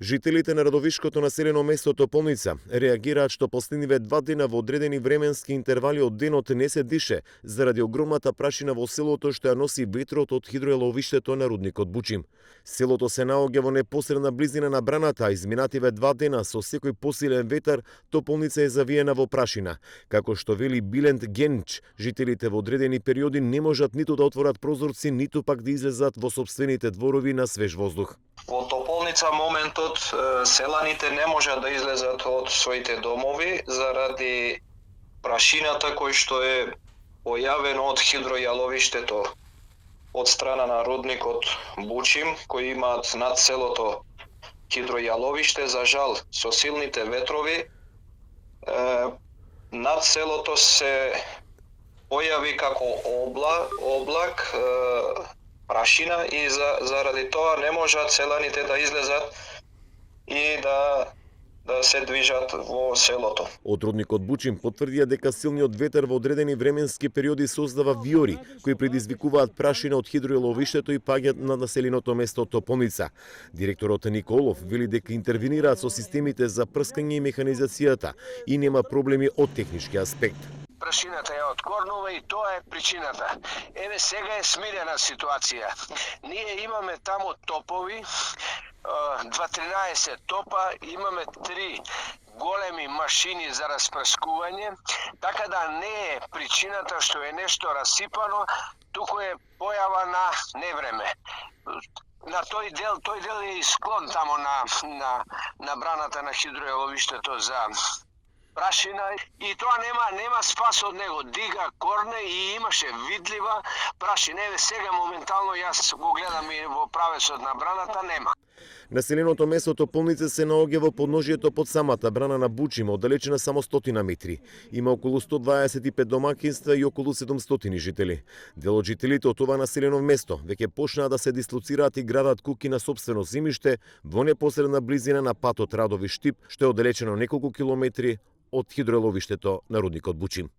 Жителите на радовишкото населено место Тополница реагираат што последниве 2 дена во одредени временски интервали од денот не се дише заради огромната прашина во селото што ја носи ветрот од хидроеловиштето на рудникот Бучим. Селото се наоѓа во непосредна близина на браната, а изминативе 2 дена со секој посилен ветар Тополница е завиена во прашина. Како што вели Билент Генч, жителите во одредени периоди не можат ниту да отворат прозорци, ниту пак да излезат во сопствените дворови на свеж воздух. Во Тополница моментот селаните не можат да излезат од своите домови заради прашината кој што е појавено од хидројаловиштето од страна на рудникот Бучим, кои имаат над селото хидројаловиште. За жал, со силните ветрови над селото се појави како облак прашина и заради тоа не можат селаните да излезат и да се движат во селото. Од рудникот Бучим потврдија дека силниот ветер во одредени временски периоди создава виори кои предизвикуваат прашина од хидроеловиштето и паѓаат на населеното место Тополница. Директорот Николов вели дека интервенираат со системите за прскање и механизацијата и нема проблеми од технички аспект. Прашината ја откорнува и тоа е причината. Еве сега е смирена ситуација. Ние имаме таму топови, 2-13 топа, имаме 3 големи машини за распрскување, така да не е причината што е нешто расипано, туку е појава на невреме. На тој дел е склон тамо на браната на хидроеловиштето за прашина и тоа нема спас од него. Дига корне и имаше видлива прашина. Еве сега моментално јас го гледам и во правецот на браната нема. Населеното место Тополница се наоѓа во подножието под самата брана на Бучим, оддалечена само 100 метри. Има околу 125 домакинства и околу 700 жители. Дел од жителите од ова населено место веќе почнаа да се дислоцираат и градат куки на сопствено земјиште во непосредна близина на патот Радови Штип, што е оддалечено неколку километри од хидроеловиштето на рудникот Бучим.